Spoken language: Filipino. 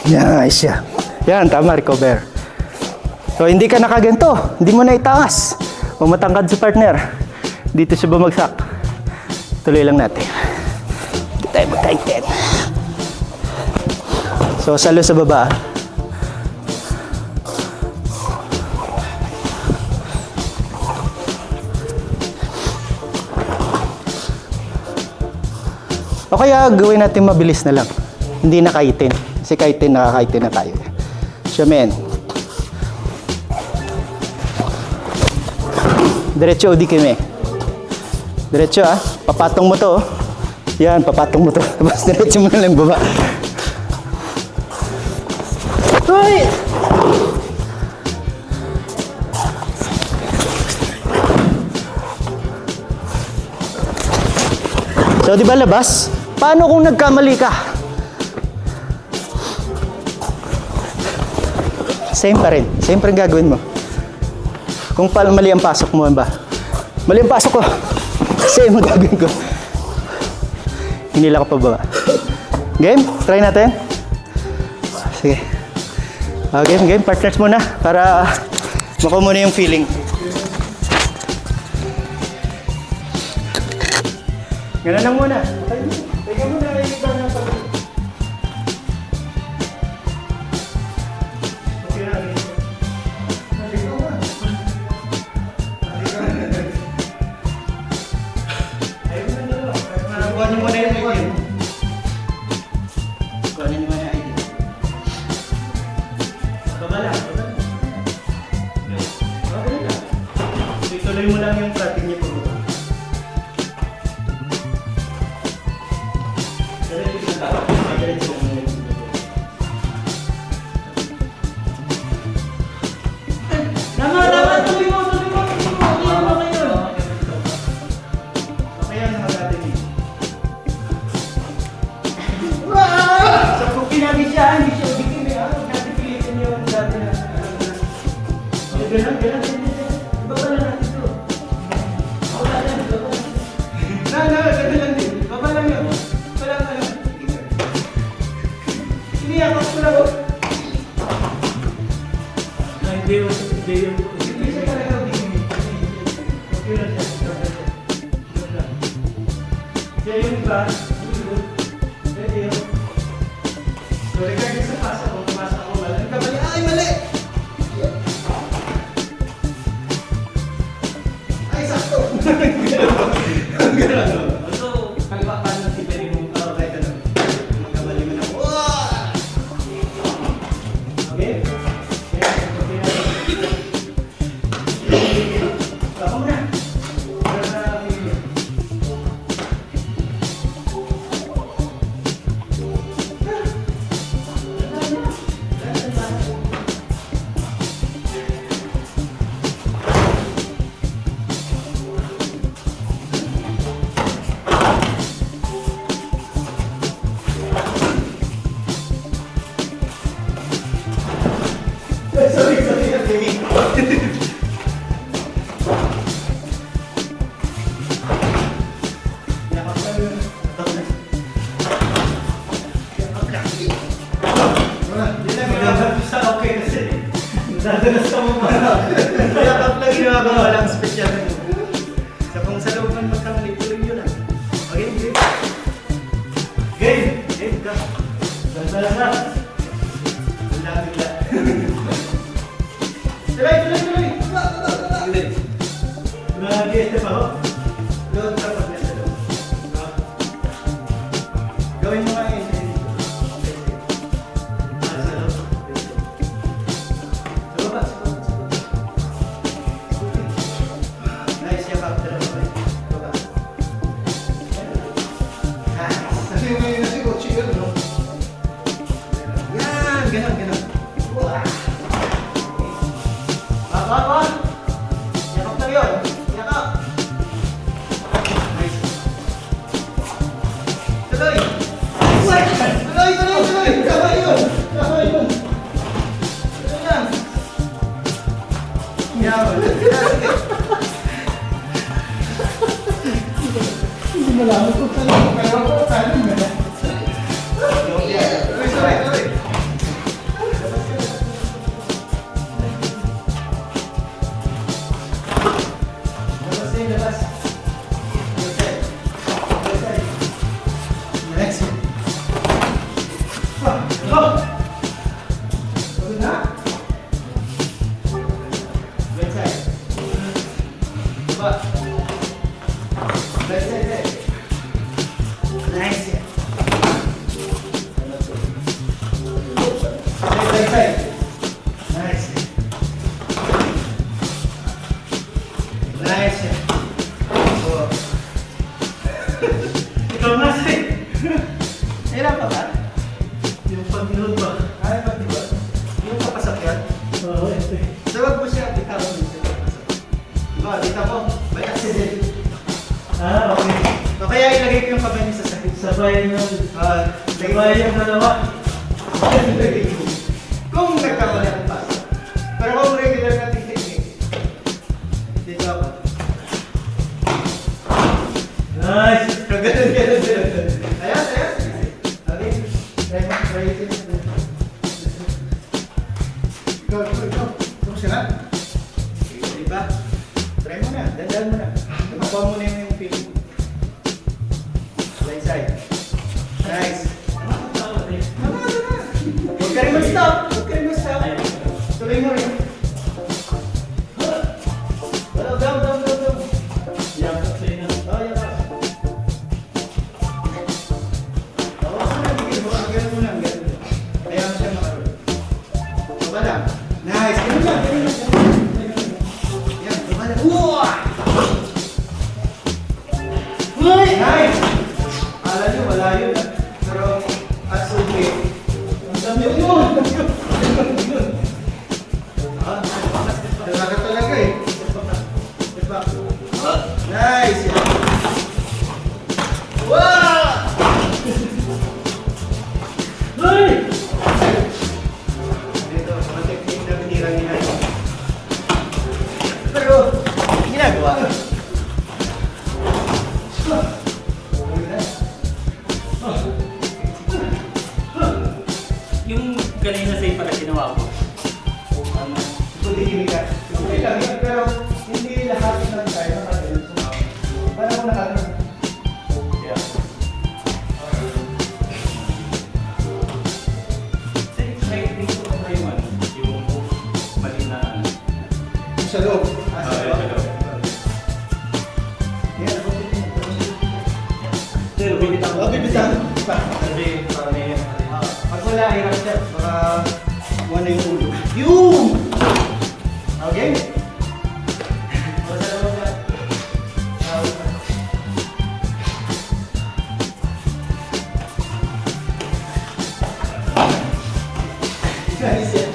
Nice siya. Yan, tama, recover. So, hindi ka nakaganto. Hindi mo na itaas. O matangkad sa partner. Dito siya bumagsak. Tuloy lang natin. Hindi tayo magkaitin. So, salo sa baba. O kaya gawin natin mabilis na lang. Hindi na kaitin. Kasi kaitin, nakakaitin na tayo. Siya, men. Diretso, di kime. Diretso, ah. Papatong mo to, oh. Yan, papatong mo to. Tapos diretso mo na lang baba. Uy! So, di ba labas? Paano kung nagkamali ka? Same pa rin. Same pa rin gagawin mo. Kung paano mali ang pasok mo, ba? Mali ang pasok ko. Same ang gagawin ko. Hinila ko pa baba. Game? Try natin? Sige. Game. Partners muna para makuha muna yung feeling. Ganun lang muna. Teka muna kayo iba na pag... Okay na. Naligaw ka. Ayaw mo na dalawa. Kuha niyo muna yung idea. Kuha niyo muna yung idea. Baba lang. Okay na. Ituloy mo lang yung prating niyo pag baba. Dadalas ka mo ba? Yakap lang ginagawa, walang special na mo. Sa kung sa loob man magkamali, tuloy yun lang. Okay, game ka. Dadalas na. Bigla. Tuloy. Nag-i-este pa ho? Doon ka pag-nesta doon. Gawin mo nga yun. Ganun. Yakap. Yakap na yun. Yakap. Nice. Tuloy. Tama yun. Tuloy lang. Yaman. Hindi malaman kung saan. Pero kung saan. Tuloy. Go! Pagod na? Right side. Diba? Right side, right. Nice. Right side. Nice. Nice. Oh. Ikaw na, sir. Hirap pa ba? Yung pag-load ba? Ay, pag diba? Yung kapasakyan. Oo, ito eh. So, wag mo siya bitawan mo siya kapasakyan. Diba, dito mo, may accident. Ah, okay. So, kaya ilagay ko yung kamay niya sa sakit. Sabay yun. Lagay Sabay yung dalawa. Ilagay ko. Kung nagkamali ang pasok. Pero kung regular nating technique, dito ako. Nice! Ganun, ganun, ganun. Ayan, ayan. Okay. Try mo, try it. Ikaw, ikaw, ikaw. Kung sila. Diba? Try mo na, dandan mo na. Makuha mo na yung feeling mo. Right side. Nice. Huwag ka rin mag-stop. Huwag ka rin mag-stop. Tuloy mo rin. Down, down, down, down. Yakap sa'yo na. Oh, yan na. Oo, ganun mo lang, ganun lang. Kaya mo siya makaroon. Baba lang. Nice. Ganun lang, ganun lang. Yan, baba lang. Uwa! Nice! Akala nyo, wala yun. Pero, as okay. Ang dami yun! Yun! Ah, talaga talaga eh. Diba? Nice! Yan. Wow! Hey! Dito, mga technique na binira nila. Pero, ginagawa. Yung kanina sa'yo pala ginawa ko. Hindi ka. Okay lang yun, pero hindi lahat ng tayo nakagalit sumawa. Paano ko nakagalit? Yeah. Try dito ko na yung ano, yung mali na ano. Sa loob. Ah, sa loob. Yan, Pero bibitaw ko. bibitan. Sabi, para may Pag wala, hirap siya. Baka wala yung ulo. Yung! Okay? O, sa loob na. Nice yan.